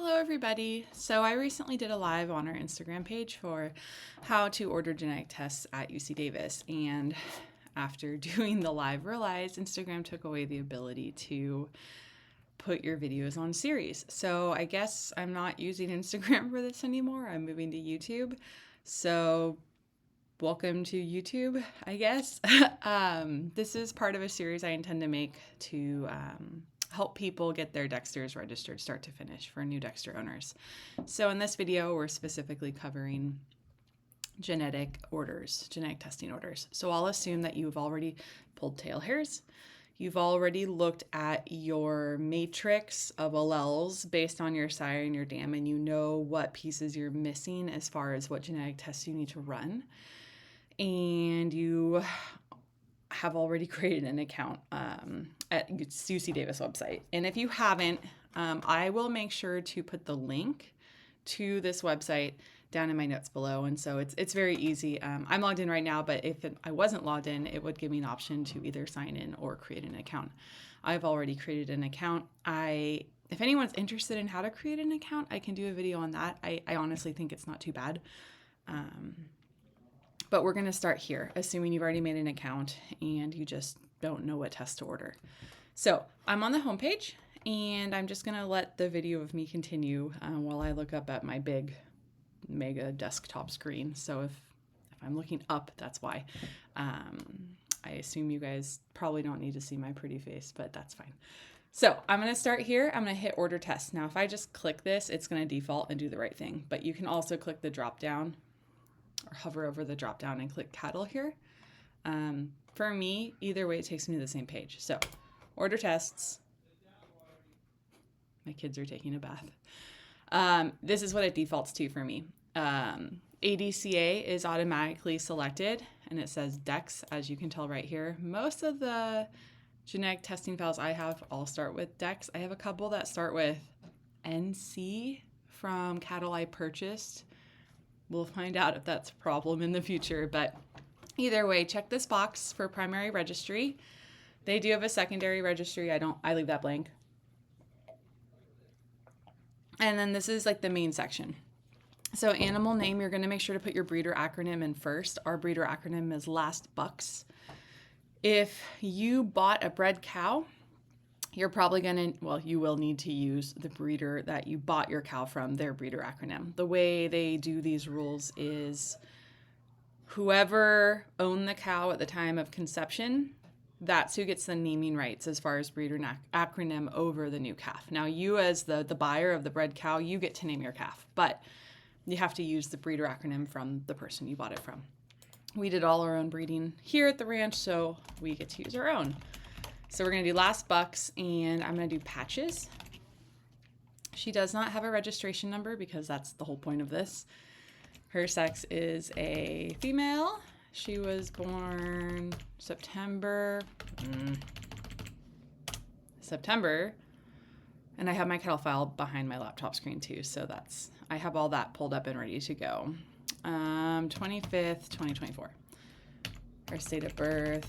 Hello everybody. So I recently did a live on our Instagram page for how to order genetic tests at UC Davis, and after doing the live realized Instagram took away the ability to put your videos on series. So I guess I'm not using Instagram for this anymore. I'm moving to YouTube. So welcome to YouTube, I guess. This is part of a series I intend to make to help people get their Dexters registered start to finish for new Dexter owners. So in this video, we're specifically covering genetic testing orders. So I'll assume that you've already pulled tail hairs. You've already looked at your matrix of alleles based on your sire and your dam, and you know what pieces you're missing as far as what genetic tests you need to run. And you have already created an account at UC Davis website. And if you haven't, I will make sure to put the link to this website down in my notes below. And so it's very easy. I'm logged in right now, but if I wasn't logged in, it would give me an option to either sign in or create an account. I've already created an account. If anyone's interested in how to create an account, I can do a video on that. I honestly think it's not too bad. But we're going to start here, assuming you've already made an account and you just don't know what test to order. So I'm on the homepage, and I'm just going to let the video of me continue while I look up at my big, mega desktop screen. So if I'm looking up, that's why. I assume you guys probably don't need to see my pretty face, but that's fine. So I'm going to start here. I'm going to hit order test. Now, if I just click this, it's going to default and do the right thing. But you can also click the drop down or hover over the drop down and click cattle here. For me, either way, it takes me to the same page. So order tests. My kids are taking a bath. This is what it defaults to for me. ADCA is automatically selected, and it says Dex, as you can tell right here. Most of the genetic testing files I have all start with Dex. I have a couple that start with NC from cattle I purchased. We'll find out if that's a problem in the future, but either way, check this box for primary registry. They do have a secondary registry. I leave that blank. And then this is like the main section. So animal name, you're going to make sure to put your breeder acronym in first. Our breeder acronym is Last Bucks. If you bought a bred cow, you're probably you will need to use the breeder that you bought your cow from, their breeder acronym. The way they do these rules is whoever owned the cow at the time of conception, that's who gets the naming rights as far as breeder acronym over the new calf. Now, you as the buyer of the bred cow, you get to name your calf, but you have to use the breeder acronym from the person you bought it from. We did all our own breeding here at the ranch, so we get to use our own. So we're going to do Last Bucks, and I'm going to do Patches. She does not have a registration number because that's the whole point of this. Her sex is a female. She was born September, and I have my cattle file behind my laptop screen too, so I have all that pulled up and ready to go. 25th, 2024. Her state of birth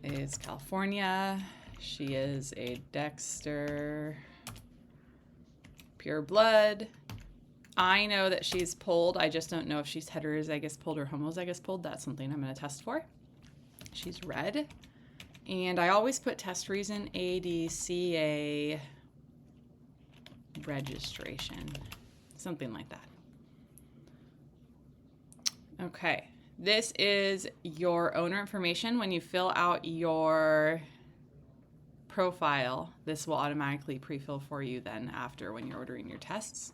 is California. She is a Dexter, pure blood. I know that she's pulled. I just don't know if she's heterozygous pulled or homozygous pulled. That's something I'm going to test for. She's red. And I always put test reason ADCA registration, something like that. Okay. This is your owner information. When you fill out your profile, this will automatically pre-fill for you then after when you're ordering your tests.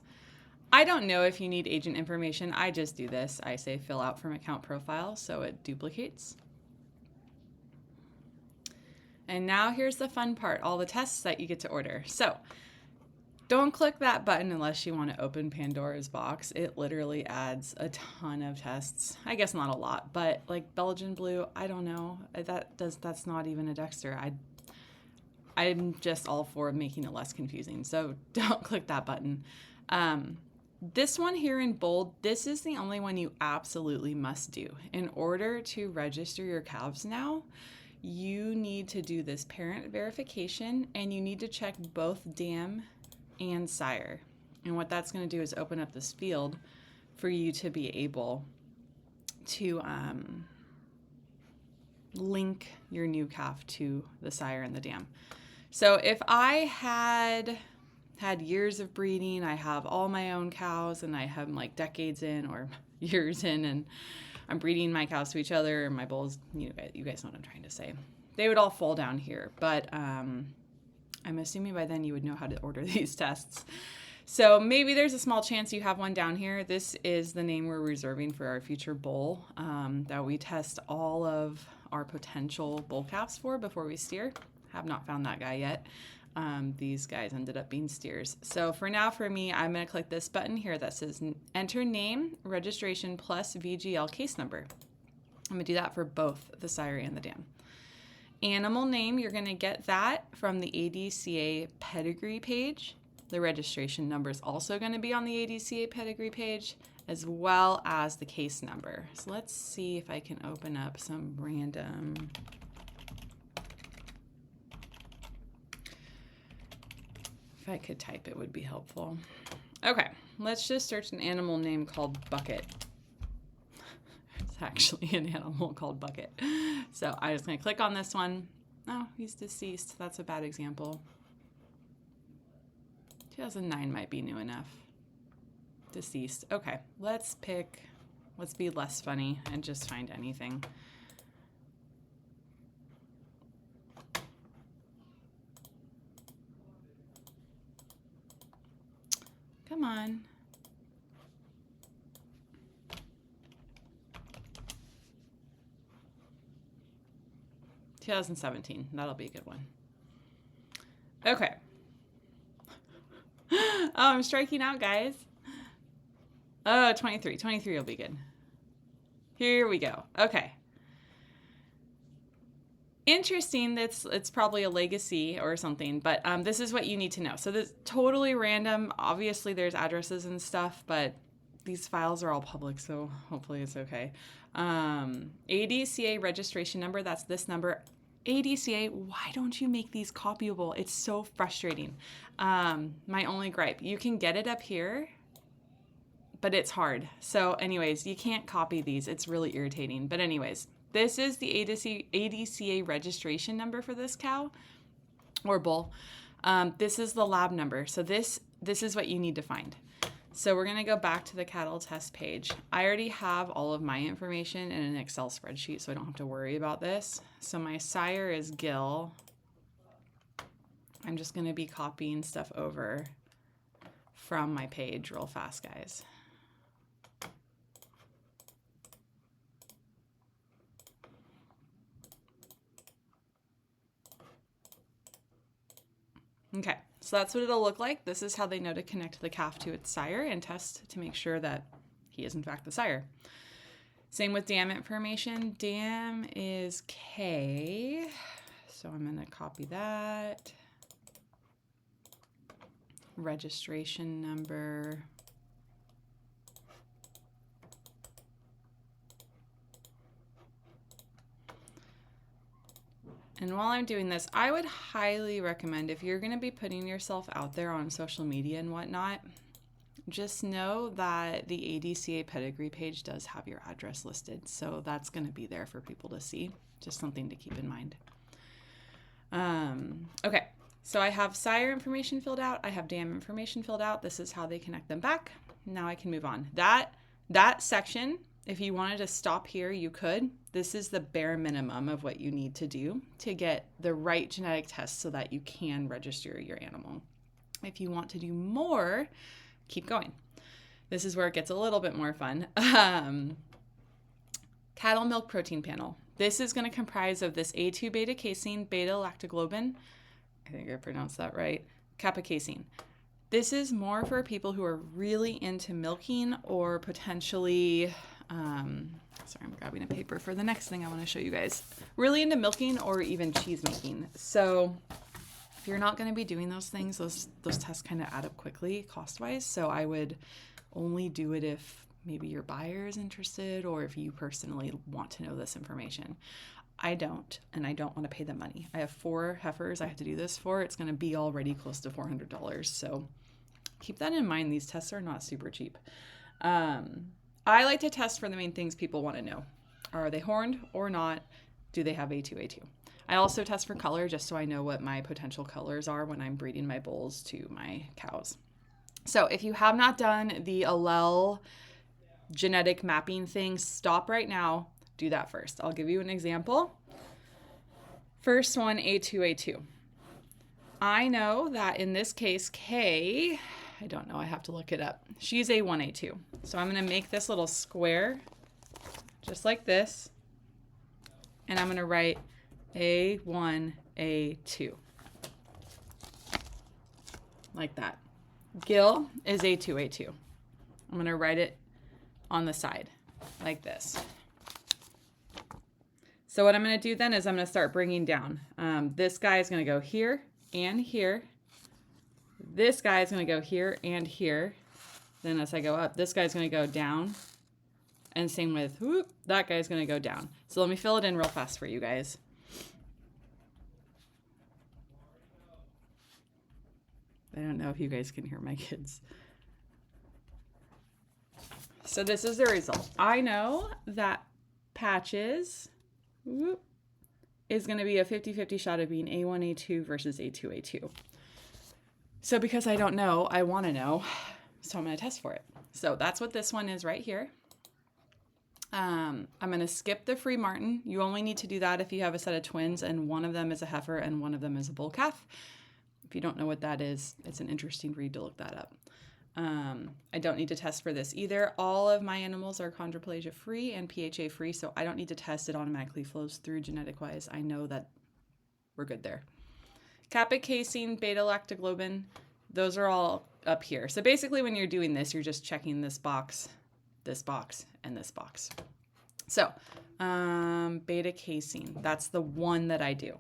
I don't know if you need agent information. I just do this. I say fill out from account profile, so it duplicates. And now here's the fun part, all the tests that you get to order. So don't click that button unless you want to open Pandora's box. It literally adds a ton of tests. I guess not a lot, but like Belgian blue, I don't know. That's not even a Dexter. I'm just all for making it less confusing. So don't click that button. This one here in bold, this is the only one you absolutely must do. In order to register your calves now, you need to do this parent verification, and you need to check both dam and sire. And what that's going to do is open up this field for you to be able to link your new calf to the sire and the dam. So if I had years of breeding, I have all my own cows, and I have them like decades in or years in, and I'm breeding my cows to each other, and my bulls, you guys know what I'm trying to say. They would all fall down here, but I'm assuming by then you would know how to order these tests. So maybe there's a small chance you have one down here. This is the name we're reserving for our future bull that we test all of our potential bull calves for before we steer. Have not found that guy yet. These guys ended up being steers. So for now, for me, I'm going to click this button here that says enter name, registration, plus VGL case number. I'm going to do that for both the sire and the dam. Animal name, you're going to get that from the ADCA pedigree page. The registration number is also going to be on the ADCA pedigree page, as well as the case number. So let's see if I can open up some random. If I could type, it would be helpful. Okay, let's just search an animal name called Bucket. It's actually an animal called Bucket. So I'm just going to click on this one. Oh, he's deceased. That's a bad example. 2009 might be new enough. Deceased. Okay, let's be less funny and just find anything. Come on. $2017. That'll be a good one. Okay. Oh, I'm striking out, guys. Oh, 23. 23 will be good. Here we go. Okay. Interesting. It's probably a legacy or something, but this is what you need to know. So this is totally random. Obviously, there's addresses and stuff, but these files are all public, so hopefully it's okay. ADCA registration number, that's this number. ADCA, why don't you make these copyable? It's so frustrating. My only gripe, you can get it up here, but it's hard. So anyways, you can't copy these. It's really irritating. But anyways, this is the ADCA registration number for this cow or bull. This is the lab number. So this is what you need to find. So we're going to go back to the cattle test page. I already have all of my information in an Excel spreadsheet, so I don't have to worry about this. So my sire is Gil. I'm just going to be copying stuff over from my page real fast, guys. Okay, so that's what it'll look like. This is how they know to connect the calf to its sire and test to make sure that he is in fact the sire. Same with dam information. Dam is K, so I'm going to copy that. Registration number. And while I'm doing this, I would highly recommend, if you're going to be putting yourself out there on social media and whatnot, just know that the ADCA pedigree page does have your address listed. So that's going to be there for people to see. Just something to keep in mind. Okay, so I have sire information filled out. I have dam information filled out. This is how they connect them back. Now I can move on. That section, if you wanted to stop here, you could. This is the bare minimum of what you need to do to get the right genetic test so that you can register your animal. If you want to do more, keep going. This is where it gets a little bit more fun. Cattle milk protein panel. This is going to comprise of this A2 beta casein, beta lactoglobin, I think I pronounced that right, kappa casein. This is more for people who are really into milking or potentially, sorry, I'm grabbing a paper for the next thing I want to show you guys. Really into milking or even cheese making. So if you're not going to be doing those things, those tests kind of add up quickly cost-wise. So I would only do it if maybe your buyer is interested or if you personally want to know this information. I don't, and I don't want to pay the money. I have 4 heifers I have to do this for. It's going to be already close to $400. So keep that in mind. These tests are not super cheap. I like to test for the main things people want to know. Are they horned or not? Do they have A2A2? I also test for color just so I know what my potential colors are when I'm breeding my bulls to my cows. So if you have not done the allele genetic mapping thing, stop right now. Do that first. I'll give you an example. First one, A2A2. I know that in this case, K, I don't know, I have to look it up. She's A1A2. So I'm going to make this little square just like this. And I'm going to write A1A2. Like that. Gil is A2A2. I'm going to write it on the side like this. So what I'm going to do then is I'm going to start bringing down. This guy is going to go here and here. This guy is going to go here and here. Then as I go up, this guy's going to go down. And same with that guy's going to go down. So let me fill it in real fast for you guys. I don't know if you guys can hear my kids. So this is the result. I know that Patches is going to be a 50-50 shot of being A1A2 versus A2A2. So because I don't know, I want to know. So I'm going to test for it. So that's what this one is right here. I'm going to skip the free martin. You only need to do that if you have a set of twins and one of them is a heifer and one of them is a bull calf. If you don't know what that is, it's an interesting read to look that up. I don't need to test for this either. All of my animals are chondroplasia free and PHA free, so I don't need to test. It automatically flows through genetic wise. I know that we're good there. Caput casein, beta lactoglobin, those are all up here. So basically when you're doing this, you're just checking this box, and this box. So beta casein, that's the one that I do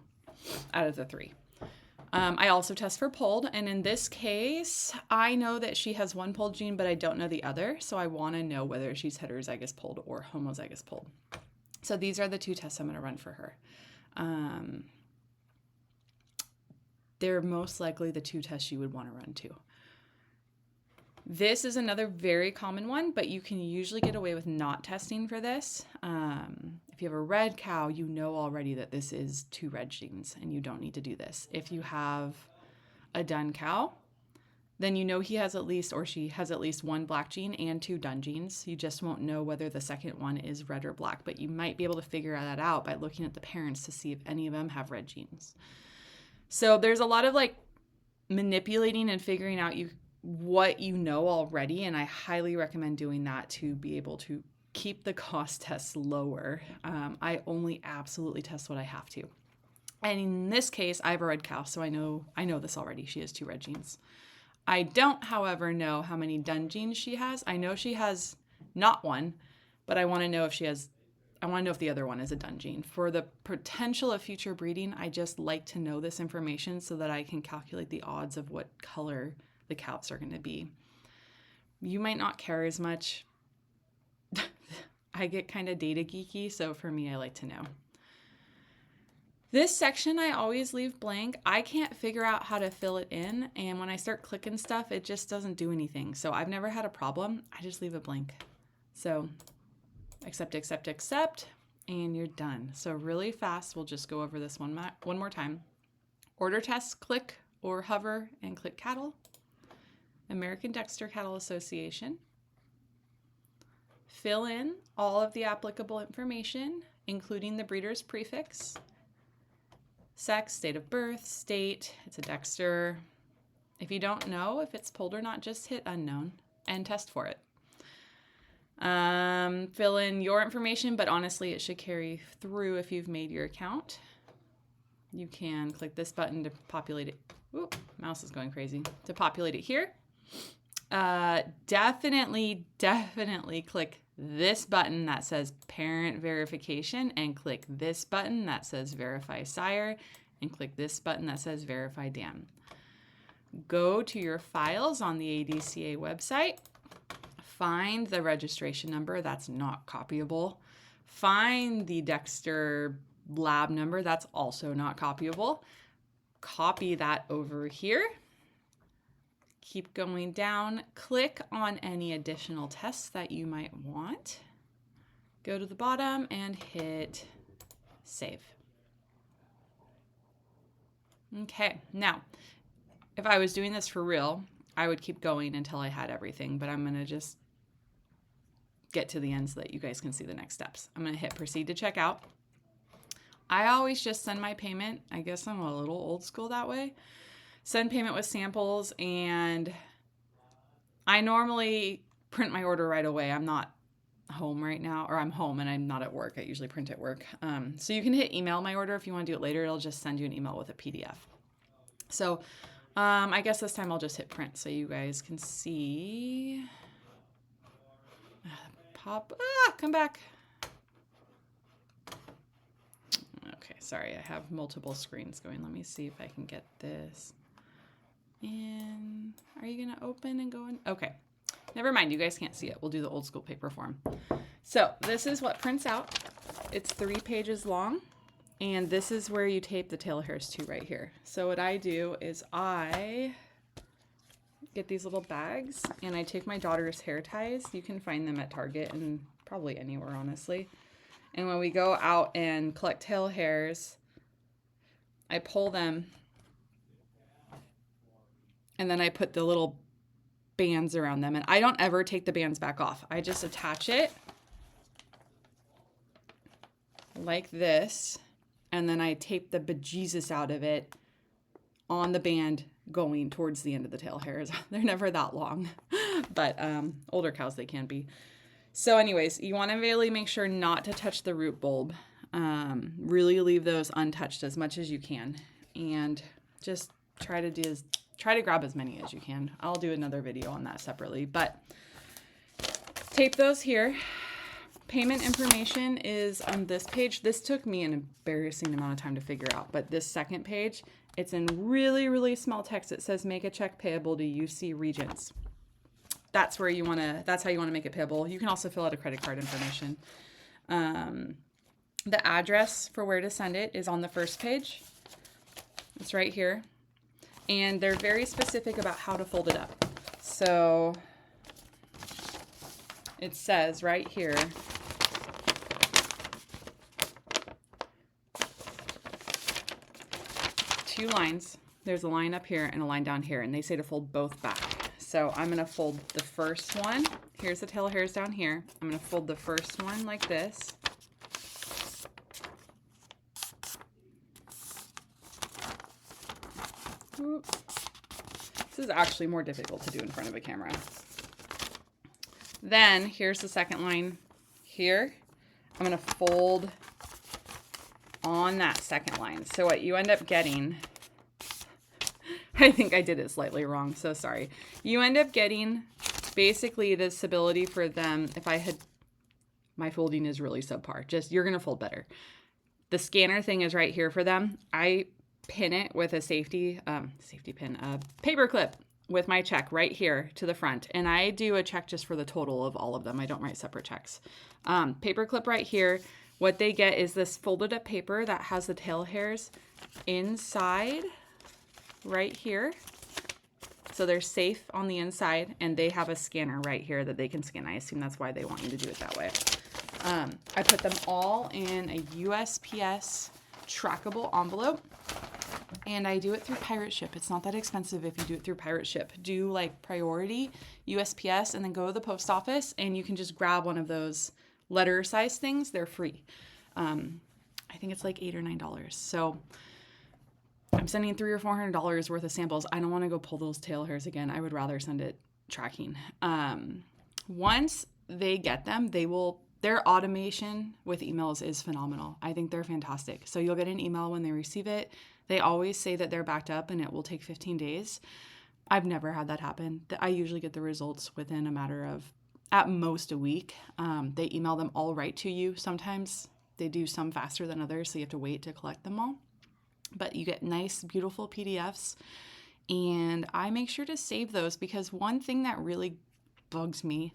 out of the three. I also test for polled, and in this case, I know that she has one polled gene, but I don't know the other, so I want to know whether she's heterozygous polled or homozygous polled. So these are the two tests I'm going to run for her. They're most likely the two tests you would want to run too. This is another very common one, but you can usually get away with not testing for this. If you have a red cow, you know already that this is two red genes and you don't need to do this. If you have a dun cow, then you know he has at least, or she has at least one black gene and two dun genes. You just won't know whether the second one is red or black, but you might be able to figure that out by looking at the parents to see if any of them have red genes. So there's a lot of like manipulating and figuring out what you know already, and I highly recommend doing that to be able to keep the cost tests lower. I only absolutely test what I have to. And in this case, I have a red cow, so I know this already. She has two red genes. I don't, however, know how many dun genes she has. I know she has not one, but I want to know if the other one is a dun gene. For the potential of future breeding, I just like to know this information so that I can calculate the odds of what color the calves are going to be. You might not care as much. I get kind of data geeky, so for me, I like to know. This section I always leave blank. I can't figure out how to fill it in, and when I start clicking stuff, it just doesn't do anything. So I've never had a problem. I just leave it blank. So accept, and you're done. So really fast, we'll just go over this one more time. Order test, click or hover and click cattle. American Dexter Cattle Association. Fill in all of the applicable information, including the breeder's prefix, sex, date of birth, state, it's a Dexter. If you don't know if it's polled or not, just hit unknown and test for it. Fill in your information, but honestly, it should carry through if you've made your account. You can click this button to populate it. Oop, mouse is going crazy. To populate it here. Definitely click this button that says parent verification and click this button that says verify sire and click this button that says verify dam. Go to your files on the ADCA website, find the registration number that's not copyable, find the Dexter lab number that's also not copyable, copy that over here, Keep going down, click on any additional tests that you might want. Go to the bottom and hit save. Okay, now, if I was doing this for real, I would keep going until I had everything, but I'm gonna just get to the end so that you guys can see the next steps. I'm gonna hit proceed to check out. I always just send my payment. I guess I'm a little old school that way. Send payment with samples, and I normally print my order right away. I'm not home right now, or I'm home and I'm not at work. I usually print at work. So you can hit email my order if you want to do it later. It'll just send you an email with a PDF. So I guess this time I'll just hit print so you guys can see. Come back. Okay, sorry, I have multiple screens going. Let me see if I can get this in. Are you gonna open and go in? Okay, never mind, you guys can't see it. We'll do the old school paper form. So this is what prints out. It's 3 pages long, and this is where you tape the tail hairs to right here. So what I do is I get these little bags, and I take my daughter's hair ties. You can find them at Target and probably anywhere, honestly. And when we go out and collect tail hairs, I pull them, and then I put the little bands around them. And I don't ever take the bands back off. I just attach it like this, and then I tape the bejesus out of it on the band going towards the end of the tail hairs. They're never that long, but older cows, they can be. So anyways, you want to really make sure not to touch the root bulb. Really leave those untouched as much as you can, and just try to grab as many as you can. I'll do another video on that separately, but tape those here. Payment information is on this page. This took me an embarrassing amount of time to figure out, but this second page, it's in really, really small text. It says make a check payable to UC Regents. That's how you want to make it payable. You can also fill out a credit card information. The address for where to send it is on the first page. It's right here. And they're very specific about how to fold it up. So it says right here, two lines. There's a line up here and a line down here, and they say to fold both back. So I'm going to fold the first one. Here's the tail hairs down here. I'm going to fold the first one like this. Oops. This is actually more difficult to do in front of a camera. Then here's the second line here. I'm going to fold on that second line. So what you end up getting, I think I did it slightly wrong, so sorry. You end up getting basically this ability for them. My folding is really subpar. You're going to fold better. The scanner thing is right here for them. I pin it with a safety pin, a paper clip with my check right here to the front. And I do a check just for the total of all of them. I don't write separate checks. Paper clip right here. What they get is this folded up paper that has the tail hairs inside right here. So they're safe on the inside, and they have a scanner right here that they can scan. I assume that's why they want you to do it that way. I put them all in a USPS trackable envelope, and I do it through pirate ship. It's not that expensive if you do it through pirate ship. Do like priority USPS and then go to the post office, and you can just grab one of those letter size things. They're free. I think it's like $8 or $9. So I'm sending $300 or $400 worth of samples. I don't want to go pull those tail hairs again. I would rather send it tracking. Once they get them, their automation with emails is phenomenal. I think they're fantastic. So you'll get an email when they receive it. They always say that they're backed up and it will take 15 days. I've never had that happen. I usually get the results within a matter of, at most, a week. They email them all right to you. Sometimes they do some faster than others, so you have to wait to collect them all. But you get nice, beautiful PDFs. And I make sure to save those, because one thing that really bugs me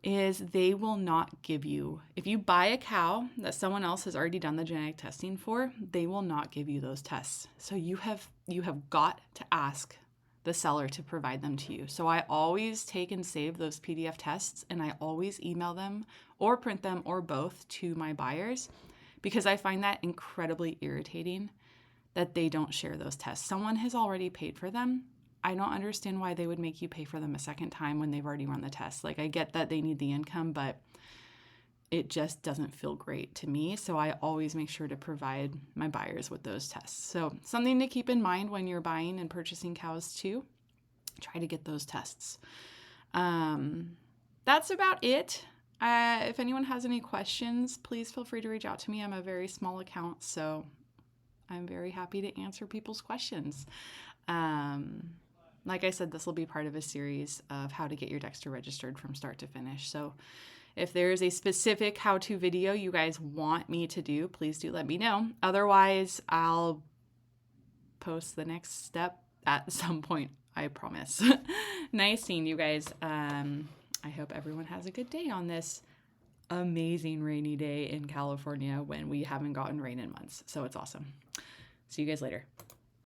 is they will not give you, if you buy a cow that someone else has already done the genetic testing for, they will not give you those tests. So you have got to ask the seller to provide them to you. So I always take and save those PDF tests, and I always email them or print them or both to my buyers, because I find that incredibly irritating that they don't share those tests. Someone has already paid for them. I don't understand why they would make you pay for them a second time when they've already run the test. Like, I get that they need the income, but it just doesn't feel great to me. So I always make sure to provide my buyers with those tests. So something to keep in mind when you're buying and purchasing cows too. Try to get those tests. That's about it. If anyone has any questions, please feel free to reach out to me. I'm a very small account, so I'm very happy to answer people's questions. Like I said, this will be part of a series of how to get your Dexter registered from start to finish. So if there is a specific how-to video you guys want me to do, please do let me know. Otherwise, I'll post the next step at some point, I promise. Nice seeing you guys. I hope everyone has a good day on this amazing rainy day in California when we haven't gotten rain in months. So it's awesome. See you guys later.